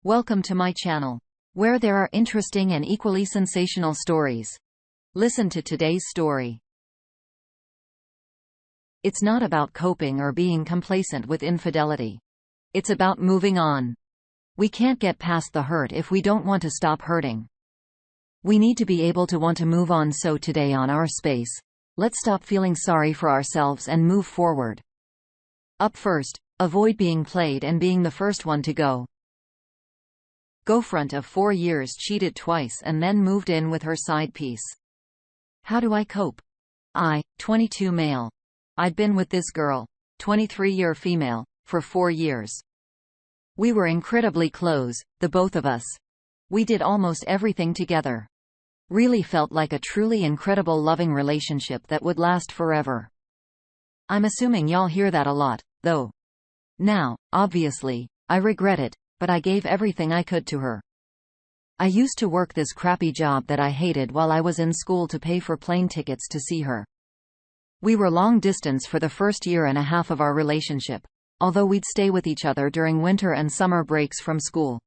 Welcome to my channel, where there are interesting and equally sensational stories. Listen to today's story. It's not about coping or being complacent with infidelity. It's about moving on. We can't get past the hurt if we don't want to stop hurting. We need to be able to want to move on. So today on Our Space, let's stop feeling sorry for ourselves and move forward. Up first, avoid being played and being the first one to go. Girlfriend of 4 years cheated twice and then moved in with her side piece. How do I cope? I, 22 male. I'd been with this girl, 23-year female, for 4 years. We were incredibly close, the both of us. We did almost everything together. Really felt like a truly incredible loving relationship that would last forever. I'm assuming y'all hear that a lot, though. Now, obviously, I regret it, but I gave everything I could to her. I used to work this crappy job that I hated while I was in school to pay for plane tickets to see her. We were long distance for the first year and a half of our relationship, although we'd stay with each other during winter and summer breaks from school.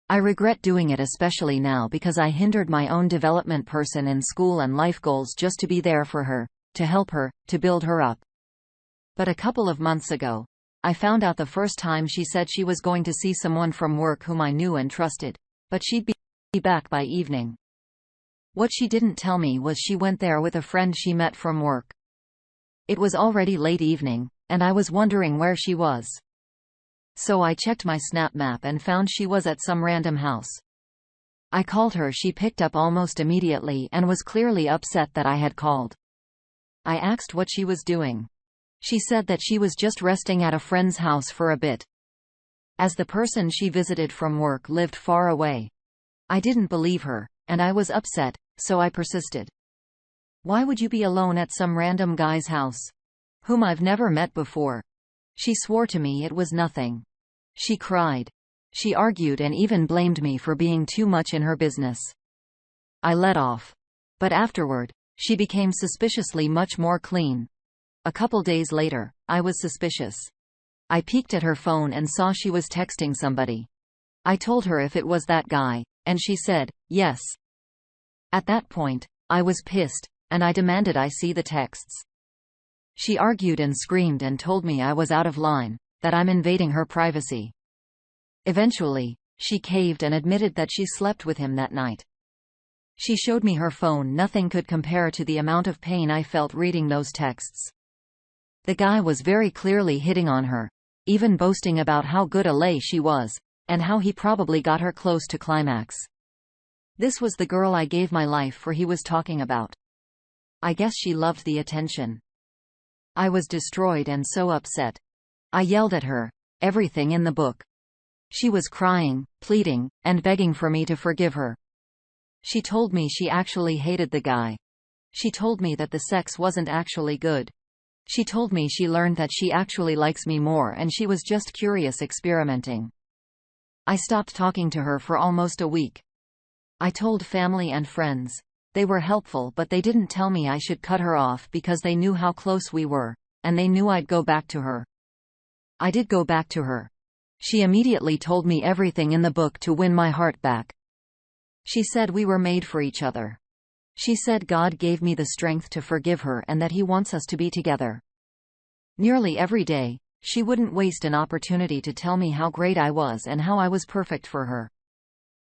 I regret doing it, especially now, because I hindered my own development person in school and life goals just to be there for her, to help her, to build her up. But a couple of months ago, I found out the first time she said she was going to see someone from work whom I knew and trusted, but she'd be back by evening. What she didn't tell me was she went there with a friend she met from work. It was already late evening, and I was wondering where she was. So I checked my Snap map and found she was at some random house. I called her. She picked up almost immediately and was clearly upset that I had called. I asked what she was doing. She said that she was just resting at a friend's house for a bit, as the person she visited from work lived far away. I didn't believe her, and I was upset, so I persisted. Why would you be alone at some random guy's house, whom I've never met before? She swore to me it was nothing. She cried. She argued and even blamed me for being too much in her business. I let off. But afterward, she became suspiciously much more clean. A couple days later, I was suspicious. I peeked at her phone and saw she was texting somebody. I told her if it was that guy, and she said, yes. At that point, I was pissed, and I demanded I see the texts. She argued and screamed and told me I was out of line, that I'm invading her privacy. Eventually, she caved and admitted that she slept with him that night. She showed me her phone. Nothing could compare to the amount of pain I felt reading those texts. The guy was very clearly hitting on her, even boasting about how good a lay she was, and how he probably got her close to climax. This was the girl I gave my life for he was talking about. I guess she loved the attention. I was destroyed and so upset. I yelled at her, everything in the book. She was crying, pleading, and begging for me to forgive her. She told me she actually hated the guy. She told me that the sex wasn't actually good. She told me she learned that she actually likes me more and she was just curious, experimenting. I stopped talking to her for almost a week. I told family and friends. They were helpful, but they didn't tell me I should cut her off because they knew how close we were, and they knew I'd go back to her. I did go back to her. She immediately told me everything in the book to win my heart back. She said we were made for each other. She said God gave me the strength to forgive her and that He wants us to be together. Nearly every day, she wouldn't waste an opportunity to tell me how great I was and how I was perfect for her.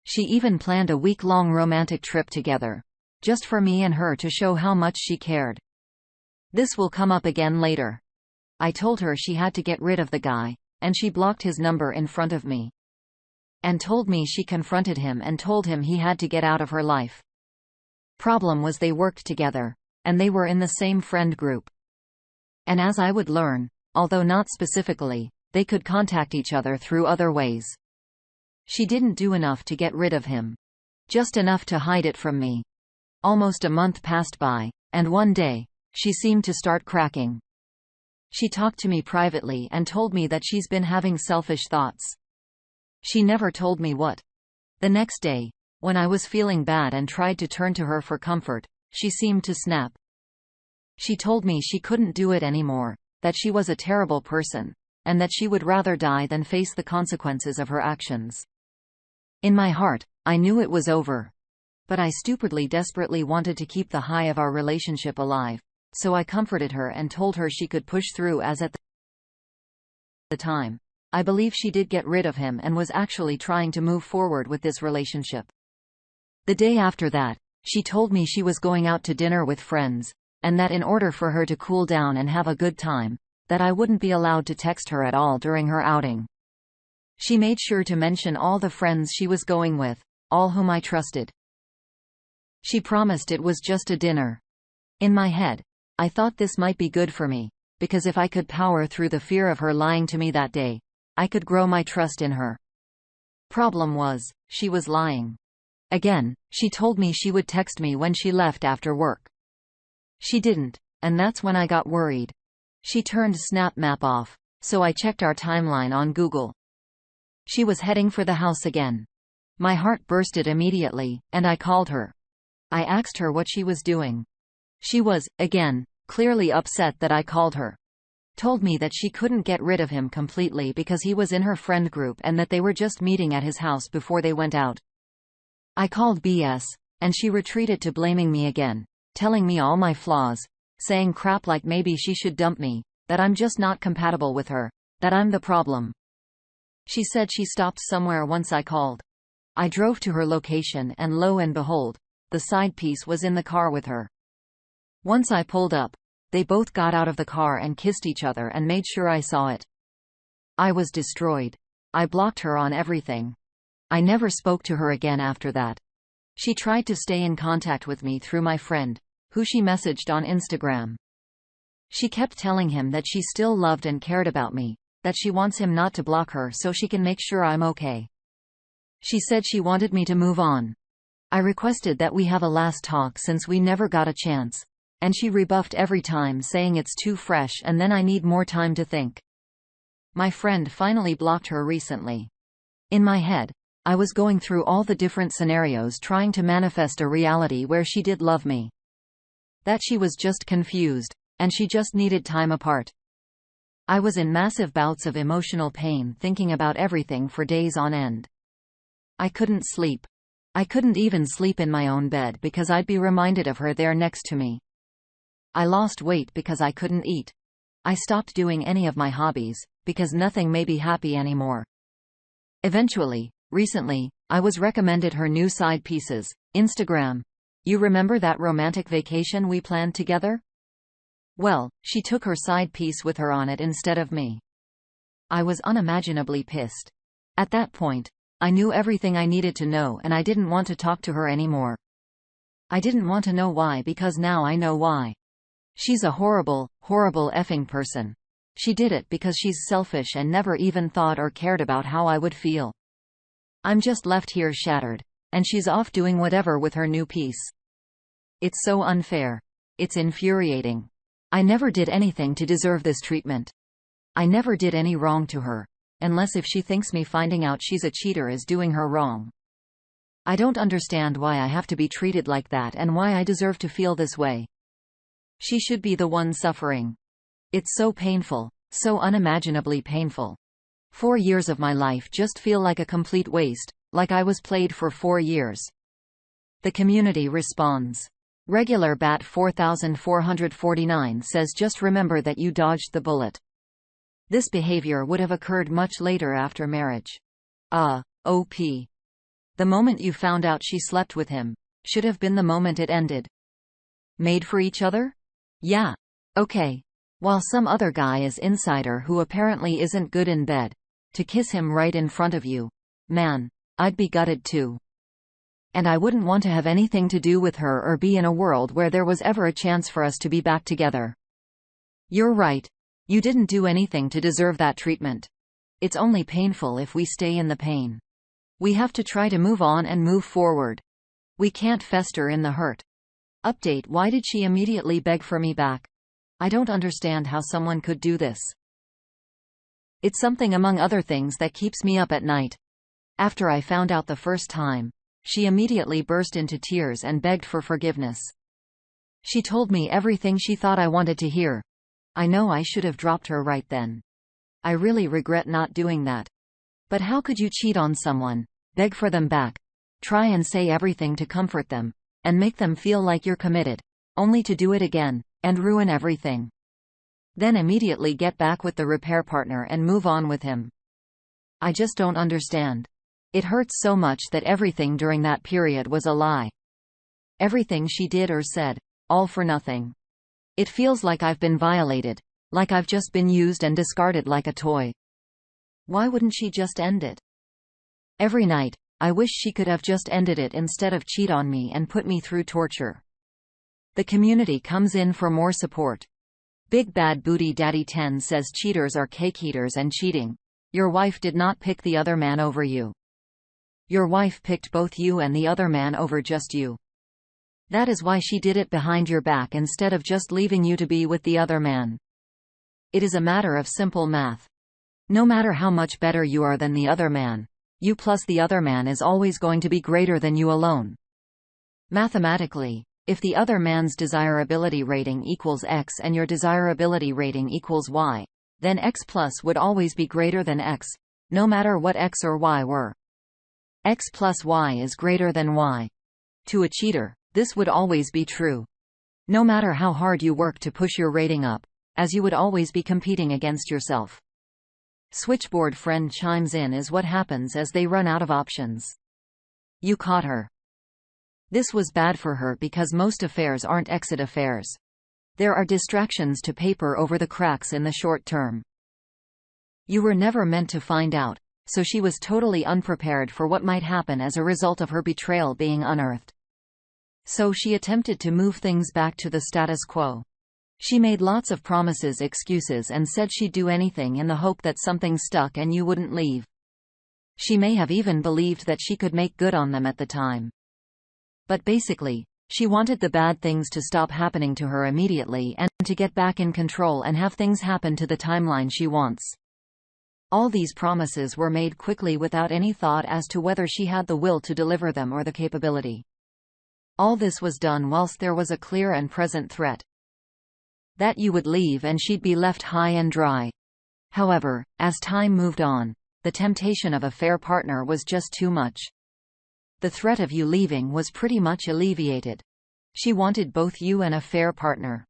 She even planned a week-long romantic trip together, just for me and her to show how much she cared. This will come up again later. I told her she had to get rid of the guy, and she blocked his number in front of me. And told me she confronted him and told him he had to get out of her life. Problem was they worked together, and they were in the same friend group. And as I would learn, although not specifically, they could contact each other through other ways. She didn't do enough to get rid of him. Just enough to hide it from me. Almost a month passed by, and one day, she seemed to start cracking. She talked to me privately and told me that she's been having selfish thoughts. She never told me what. The next day, when I was feeling bad and tried to turn to her for comfort, she seemed to snap. She told me she couldn't do it anymore, that she was a terrible person, and that she would rather die than face the consequences of her actions. In my heart, I knew it was over. But I stupidly desperately wanted to keep the high of our relationship alive, so I comforted her and told her she could push through, as at the time, I believe she did get rid of him and was actually trying to move forward with this relationship. The day after that, she told me she was going out to dinner with friends, and that in order for her to cool down and have a good time, that I wouldn't be allowed to text her at all during her outing. She made sure to mention all the friends she was going with, all whom I trusted. She promised it was just a dinner. In my head, I thought this might be good for me, because if I could power through the fear of her lying to me that day, I could grow my trust in her. Problem was, she was lying. Again, she told me she would text me when she left after work. She didn't, and that's when I got worried. She turned Snap Map off, so I checked our timeline on Google. She was heading for the house again. My heart bursted immediately, and I called her. I asked her what she was doing. She was, again, clearly upset that I called her. Told me that she couldn't get rid of him completely because he was in her friend group and that they were just meeting at his house before they went out. I called BS, and she retreated to blaming me again, telling me all my flaws, saying crap like maybe she should dump me, that I'm just not compatible with her, that I'm the problem. She said she stopped somewhere once I called. I drove to her location and lo and behold, the side piece was in the car with her. Once I pulled up, they both got out of the car and kissed each other and made sure I saw it. I was destroyed. I blocked her on everything. I never spoke to her again after that. She tried to stay in contact with me through my friend, who she messaged on Instagram. She kept telling him that she still loved and cared about me, that she wants him not to block her so she can make sure I'm okay. She said she wanted me to move on. I requested that we have a last talk since we never got a chance, and she rebuffed every time, saying it's too fresh and then I need more time to think. My friend finally blocked her recently. In my head, I was going through all the different scenarios trying to manifest a reality where she did love me. That she was just confused, and she just needed time apart. I was in massive bouts of emotional pain thinking about everything for days on end. I couldn't sleep. I couldn't even sleep in my own bed because I'd be reminded of her there next to me. I lost weight because I couldn't eat. I stopped doing any of my hobbies, because nothing made me happy anymore. Eventually, recently, I was recommended her new side pieces, Instagram. You remember that romantic vacation we planned together? Well, she took her side piece with her on it instead of me. I was unimaginably pissed. At that point, I knew everything I needed to know and I didn't want to talk to her anymore. I didn't want to know why because now I know why. She's a horrible, horrible effing person. She did it because she's selfish and never even thought or cared about how I would feel. I'm just left here shattered, and she's off doing whatever with her new piece. It's so unfair. It's infuriating. I never did anything to deserve this treatment. I never did any wrong to her, unless if she thinks me finding out she's a cheater is doing her wrong. I don't understand why I have to be treated like that and why I deserve to feel this way. She should be the one suffering. It's so painful, so unimaginably painful. 4 years of my life just feel like a complete waste, like I was played for 4 years. The community responds. Regular Bat 4449 says just remember that you dodged the bullet. This behavior would have occurred much later after marriage. OP. The moment you found out she slept with him should have been the moment it ended. Made for each other? Yeah. Okay. While some other guy is insider who apparently isn't good in bed, to kiss him right in front of you. Man, I'd be gutted too. And I wouldn't want to have anything to do with her or be in a world where there was ever a chance for us to be back together. You're right. You didn't do anything to deserve that treatment. It's only painful if we stay in the pain. We have to try to move on and move forward. We can't fester in the hurt. Update: why did she immediately beg for me back? I don't understand how someone could do this. It's something among other things that keeps me up at night. After I found out the first time, she immediately burst into tears and begged for forgiveness. She told me everything she thought I wanted to hear. I know I should have dropped her right then. I really regret not doing that. But how could you cheat on someone, Beg for them back. Try and say everything to comfort them, and make them feel like you're committed, only to do it again, and ruin everything. Then immediately get back with the repair partner and move on with him. I just don't understand. It hurts so much that everything during that period was a lie. Everything she did or said, all for nothing. It feels like I've been violated, like I've just been used and discarded like a toy. Why wouldn't she just end it? Every night, I wish she could have just ended it instead of cheat on me and put me through torture. The community comes in for more support. Big Bad Booty Daddy 10 says cheaters are cake eaters and cheating. Your wife did not pick the other man over you. Your wife picked both you and the other man over just you. That is why she did it behind your back instead of just leaving you to be with the other man. It is a matter of simple math. No matter how much better you are than the other man, you plus the other man is always going to be greater than you alone. Mathematically, if the other man's desirability rating equals X and your desirability rating equals Y, then X plus would always be greater than X, no matter what X or Y were. X plus Y is greater than Y. To a cheater, this would always be true. No matter how hard you work to push your rating up, as you would always be competing against yourself. Switchboard friend chimes in is what happens as they run out of options. You caught her. This was bad for her because most affairs aren't exit affairs. There are distractions to paper over the cracks in the short term. You were never meant to find out, so she was totally unprepared for what might happen as a result of her betrayal being unearthed. So she attempted to move things back to the status quo. She made lots of promises, excuses, and said she'd do anything in the hope that something stuck and you wouldn't leave. She may have even believed that she could make good on them at the time. But basically, she wanted the bad things to stop happening to her immediately and to get back in control and have things happen to the timeline she wants. All these promises were made quickly without any thought as to whether she had the will to deliver them or the capability. All this was done whilst there was a clear and present threat that you would leave and she'd be left high and dry. However, as time moved on, the temptation of a fair partner was just too much. The threat of you leaving was pretty much alleviated. She wanted both you and a fair partner.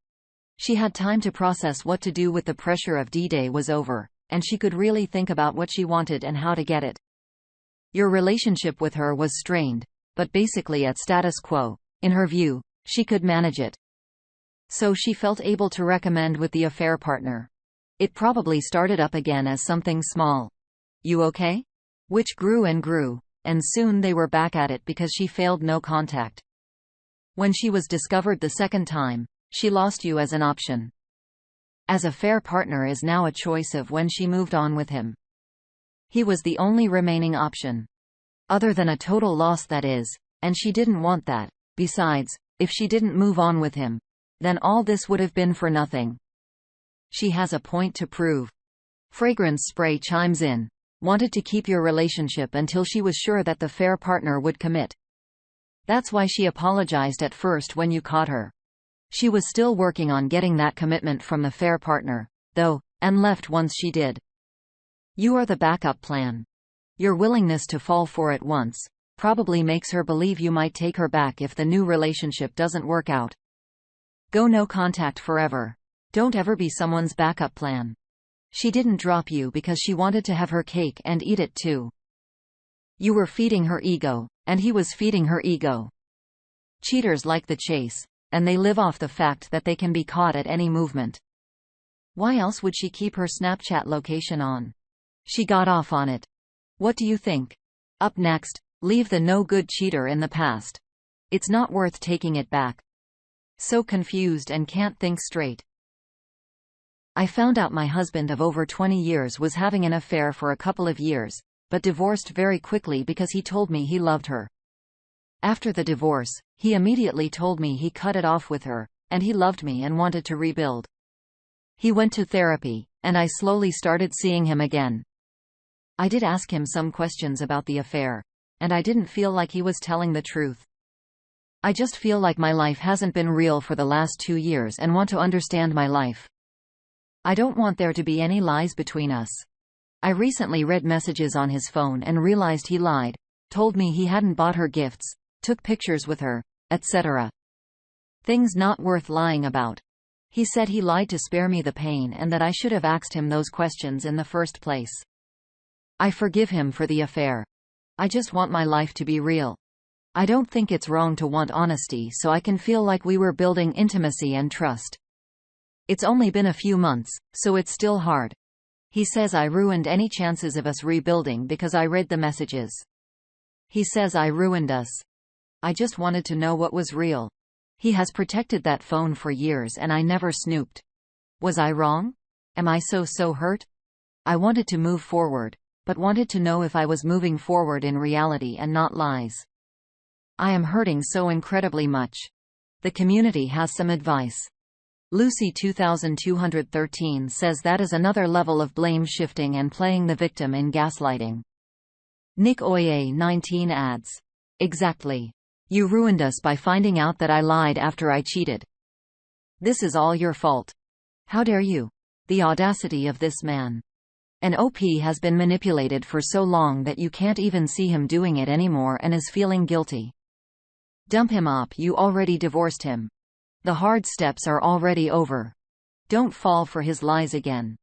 She had time to process what to do with the pressure of D-Day was over, and she could really think about what she wanted and how to get it. Your relationship with her was strained, but basically at status quo. In her view, she could manage it. So she felt able to recommend with the affair partner. It probably started up again as something small. You okay? Which grew and grew, and soon they were back at it because she failed no contact. When she was discovered the second time, she lost you as an option. As a fair partner is now a choice of when she moved on with him. He was the only remaining option. Other than a total loss, that is, and she didn't want that. Besides, if she didn't move on with him, then all this would have been for nothing. She has a point to prove. Fragrance Spray chimes in. Wanted to keep your relationship until she was sure that the fair partner would commit. That's why she apologized at first when you caught her. She was still working on getting that commitment from the fair partner, though, and left once she did. You are the backup plan. Your willingness to fall for it once probably makes her believe you might take her back if the new relationship doesn't work out. Go no contact forever. Don't ever be someone's backup plan. She didn't drop you because she wanted to have her cake and eat it too. You were feeding her ego, and he was feeding her ego. Cheaters like the chase, and they live off the fact that they can be caught at any movement. Why else would she keep her Snapchat location on? She got off on it. What do you think? Up next, leave the no-good cheater in the past. It's not worth taking it back. So confused and can't think straight. I found out my husband of over 20 years was having an affair for a couple of years, but divorced very quickly because he told me he loved her. After the divorce, he immediately told me he cut it off with her, and he loved me and wanted to rebuild. He went to therapy, and I slowly started seeing him again. I did ask him some questions about the affair, and I didn't feel like he was telling the truth. I just feel like my life hasn't been real for the last 2 years and want to understand my life. I don't want there to be any lies between us. I recently read messages on his phone and realized he lied. Told me he hadn't bought her gifts, took pictures with her, etc. Things not worth lying about. He said he lied to spare me the pain and that I should have asked him those questions in the first place. I forgive him for the affair. I just want my life to be real. I don't think it's wrong to want honesty, so I can feel like we were building intimacy and trust. It's only been a few months, so it's still hard. He says I ruined any chances of us rebuilding because I read the messages. He says I ruined us. I just wanted to know what was real. He has protected that phone for years and I never snooped. Was I wrong? Am I so hurt? I wanted to move forward, but wanted to know if I was moving forward in reality and not lies. I am hurting so incredibly much. The community has some advice. Lucy 2213 says that is another level of blame shifting and playing the victim in gaslighting. Nick Oye 19 adds, exactly. You ruined us by finding out that I lied after I cheated. This is all your fault. How dare you? The audacity of this man. An OP has been manipulated for so long that you can't even see him doing it anymore and is feeling guilty. Dump him up, you already divorced him. The hard steps are already over. Don't fall for his lies again.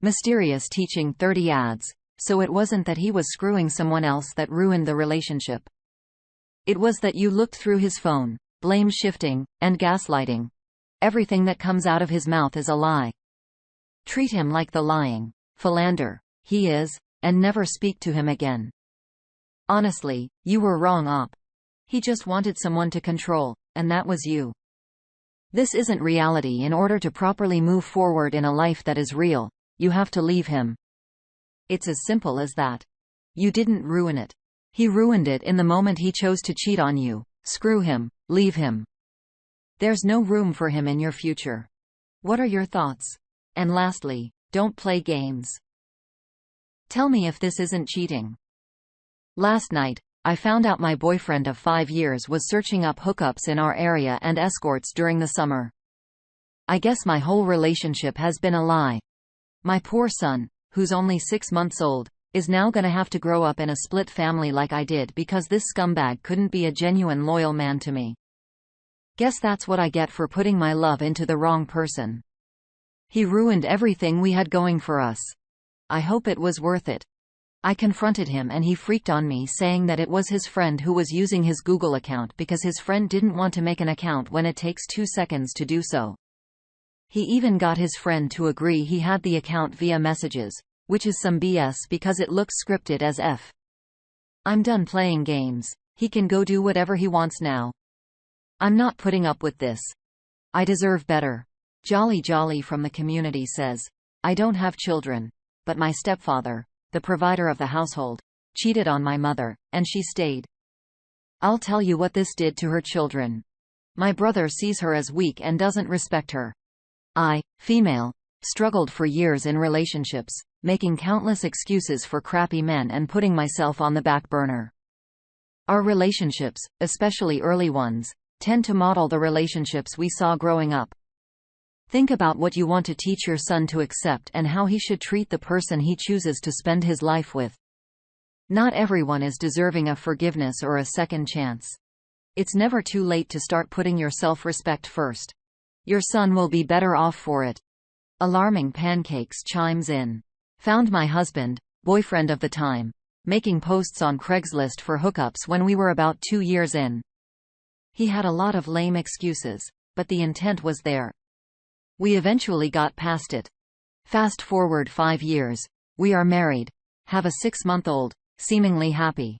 Mysterious Teaching 30 adds, so it wasn't that he was screwing someone else that ruined the relationship. It was that you looked through his phone, blame shifting, and gaslighting. Everything that comes out of his mouth is a lie. Treat him like the lying philander he is, and never speak to him again. Honestly, you were wrong, op. He just wanted someone to control, and that was you. This isn't reality. In order to properly move forward in a life that is real, you have to leave him. It's as simple as that. You didn't ruin it. He ruined it in the moment he chose to cheat on you. Screw him, leave him. There's no room for him in your future. What are your thoughts? And lastly, don't play games. Tell me if this isn't cheating. Last night, I found out my boyfriend of 5 years was searching up hookups in our area and escorts during the summer. I guess my whole relationship has been a lie. My poor son, who's only 6 months old, is now gonna have to grow up in a split family like I did because this scumbag couldn't be a genuine loyal man to me. Guess that's what I get for putting my love into the wrong person. He ruined everything we had going for us. I hope it was worth it. I confronted him and he freaked on me, saying that it was his friend who was using his Google account because his friend didn't want to make an account when it takes 2 seconds to do so. He even got his friend to agree he had the account via messages, which is some BS because it looks scripted as F. I'm done playing games. He can go do whatever he wants now. I'm not putting up with this. I deserve better. Jolly from the community says, I don't have children, but my stepfather, the provider of the household, cheated on my mother, and she stayed. I'll tell you what this did to her children. My brother sees her as weak and doesn't respect her. I, female, struggled for years in relationships, making countless excuses for crappy men and putting myself on the back burner. Our relationships, especially early ones, tend to model the relationships we saw growing up. Think about what you want to teach your son to accept and how he should treat the person he chooses to spend his life with. Not everyone is deserving of forgiveness or a second chance. It's never too late to start putting your self-respect first. Your son will be better off for it. Alarming Pancakes chimes in. Found my husband, boyfriend of the time, making posts on Craigslist for hookups when we were about 2 years in. He had a lot of lame excuses, but the intent was there. We eventually got past it. Fast forward 5 years, we are married, have a 6-month-old, seemingly happy.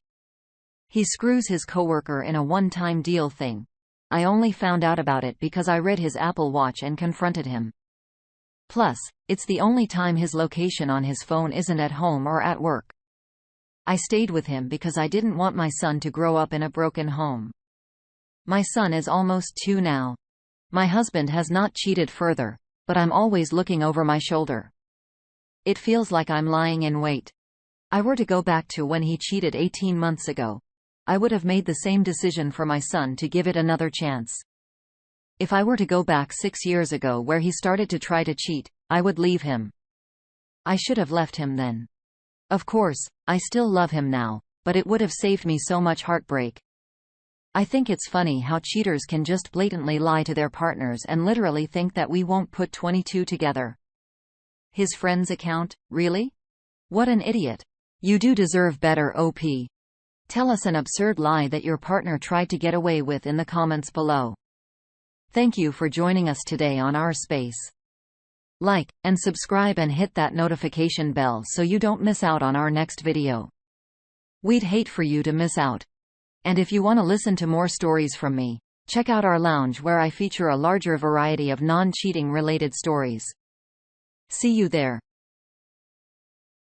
He screws his coworker in a one-time deal thing. I only found out about it because I read his Apple Watch and confronted him. Plus, it's the only time his location on his phone isn't at home or at work. I stayed with him because I didn't want my son to grow up in a broken home. My son is almost 2 now. My husband has not cheated further, but I'm always looking over my shoulder. It feels like I'm lying in wait. I were to go back to when he cheated 18 months ago, I would have made the same decision for my son to give it another chance. If I were to go back 6 years ago where he started to try to cheat, I would leave him. I should have left him then. Of course, I still love him now, but it would have saved me so much heartbreak. I think it's funny how cheaters can just blatantly lie to their partners and literally think that we won't put 22 together. His friend's account? Really? What an idiot. You do deserve better, OP. Tell us an absurd lie that your partner tried to get away with in the comments below. Thank you for joining us today on our space. Like and subscribe and hit that notification bell so you don't miss out on our next video. We'd hate for you to miss out. And if you want to listen to more stories from me, check out our lounge where I feature a larger variety of non-cheating related stories. See you there.